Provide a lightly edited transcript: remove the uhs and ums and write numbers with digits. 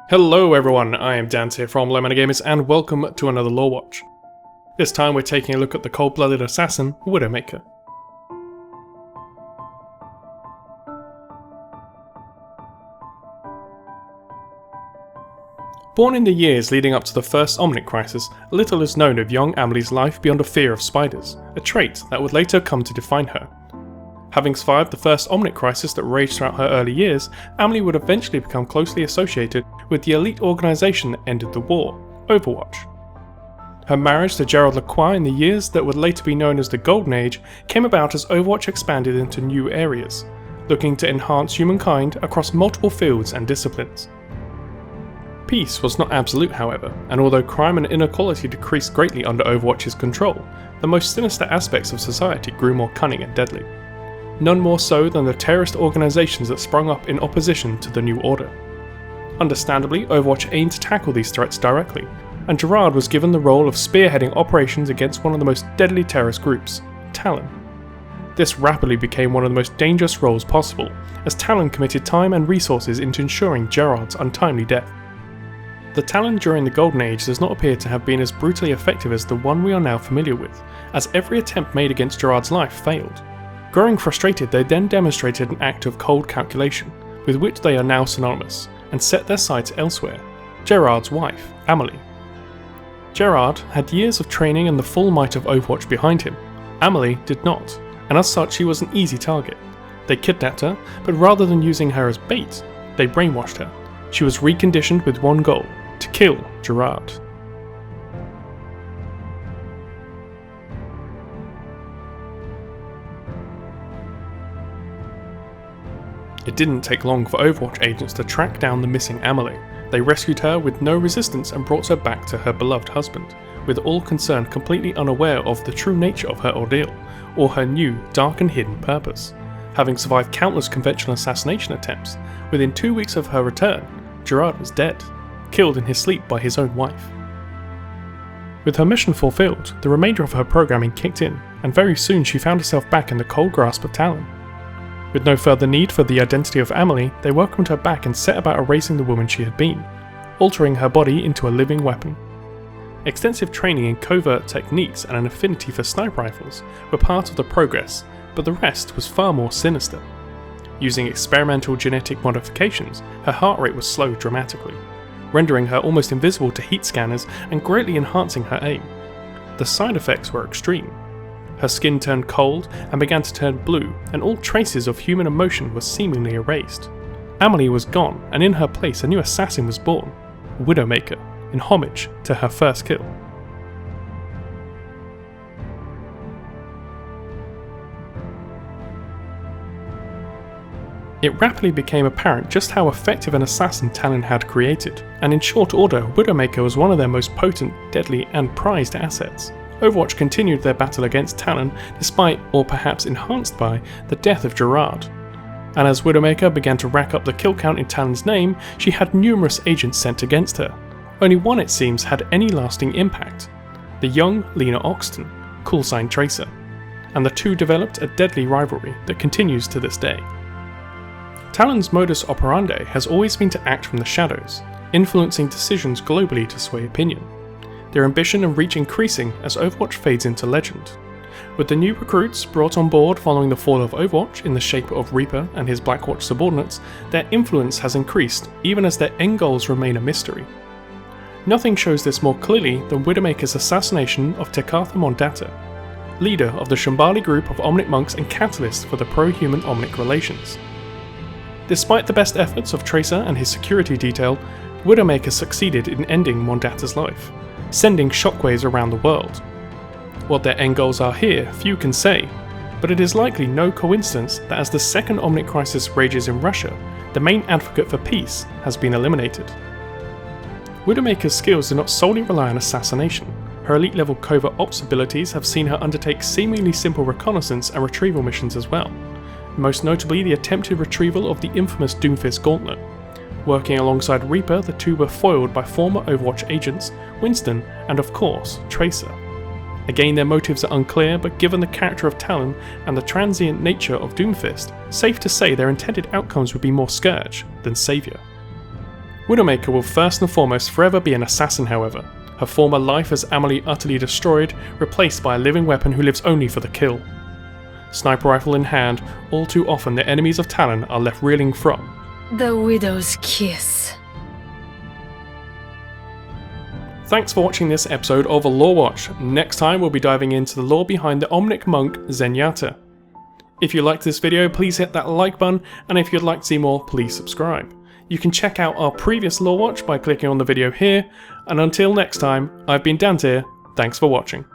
Hello everyone, I am Dance here from Lemon Gamers and welcome to another Lorewatch. This time we're taking a look at the cold-blooded assassin, Widowmaker. Born in the years leading up to the first Omnic crisis, little is known of young Amelie's life beyond a fear of spiders, a trait that would later come to define her. Having survived the first Omnic crisis that raged throughout her early years, Amelie would eventually become closely associated with the elite organisation that ended the war, Overwatch. Her marriage to Gerald Lacroix in the years that would later be known as the Golden Age came about as Overwatch expanded into new areas, looking to enhance humankind across multiple fields and disciplines. Peace was not absolute, however, and although crime and inequality decreased greatly under Overwatch's control, the most sinister aspects of society grew more cunning and deadly. None more so than the terrorist organisations that sprung up in opposition to the New Order. Understandably, Overwatch aimed to tackle these threats directly, and Gerard was given the role of spearheading operations against one of the most deadly terrorist groups, Talon. This rapidly became one of the most dangerous roles possible, as Talon committed time and resources into ensuring Gerard's untimely death. The Talon during the Golden Age does not appear to have been as brutally effective as the one we are now familiar with, as every attempt made against Gerard's life failed. Growing frustrated, they then demonstrated an act of cold calculation, with which they are now synonymous, and set their sights elsewhere, Gerard's wife, Amelie. Gerard had years of training and the full might of Overwatch behind him. Amelie did not, and as such she was an easy target. They kidnapped her, but rather than using her as bait, they brainwashed her. She was reconditioned with one goal, to kill Gerard. It didn't take long for Overwatch agents to track down the missing Amelie. They rescued her with no resistance and brought her back to her beloved husband, with all concerned completely unaware of the true nature of her ordeal, or her new, dark and hidden purpose. Having survived countless conventional assassination attempts, within 2 weeks of her return, Gerard was dead, killed in his sleep by his own wife. With her mission fulfilled, the remainder of her programming kicked in, and very soon she found herself back in the cold grasp of Talon. With no further need for the identity of Amelie, they welcomed her back and set about erasing the woman she had been, altering her body into a living weapon. Extensive training in covert techniques and an affinity for sniper rifles were part of the progress, but the rest was far more sinister. Using experimental genetic modifications, her heart rate was slowed dramatically, rendering her almost invisible to heat scanners and greatly enhancing her aim. The side effects were extreme. Her skin turned cold and began to turn blue, and all traces of human emotion were seemingly erased. Amelie was gone, and in her place a new assassin was born, Widowmaker, in homage to her first kill. It rapidly became apparent just how effective an assassin Talon had created, and in short order, Widowmaker was one of their most potent, deadly, and prized assets. Overwatch continued their battle against Talon despite, or perhaps enhanced by, the death of Gerard. And as Widowmaker began to rack up the kill count in Talon's name, she had numerous agents sent against her. Only one, it seems, had any lasting impact: the young Lena Oxton, callsign Tracer, and the two developed a deadly rivalry that continues to this day. Talon's modus operandi has always been to act from the shadows, influencing decisions globally to sway opinion. Their ambition and reach increasing as Overwatch fades into legend. With the new recruits brought on board following the fall of Overwatch in the shape of Reaper and his Blackwatch subordinates, their influence has increased even as their end goals remain a mystery. Nothing shows this more clearly than Widowmaker's assassination of Tekatha Mondata, leader of the Shambali group of Omnic monks and catalyst for the pro-human Omnic relations. Despite the best efforts of Tracer and his security detail, Widowmaker succeeded in ending Mondata's life, sending shockwaves around the world. What their end goals are here, few can say, but it is likely no coincidence that as the second Omnic crisis rages in Russia, the main advocate for peace has been eliminated. Widowmaker's skills do not solely rely on assassination. Her elite level covert ops abilities have seen her undertake seemingly simple reconnaissance and retrieval missions as well, most notably the attempted retrieval of the infamous Doomfist Gauntlet. Working alongside Reaper, the two were foiled by former Overwatch agents, Winston and of course, Tracer. Again, their motives are unclear, but given the character of Talon and the transient nature of Doomfist, safe to say their intended outcomes would be more Scourge than Saviour. Widowmaker will first and foremost forever be an assassin, however, her former life as Amelie utterly destroyed, replaced by a living weapon who lives only for the kill. Sniper rifle in hand, all too often the enemies of Talon are left reeling from the Widow's Kiss. Thanks for watching this episode of Lorewatch. Next time we'll be diving into the lore behind the Omnic monk Zenyatta. If you liked this video, please hit that like button, and if you'd like to see more, please subscribe. You can check out our previous Lorewatch by clicking on the video here, and until next time, I've been Dante, thanks for watching.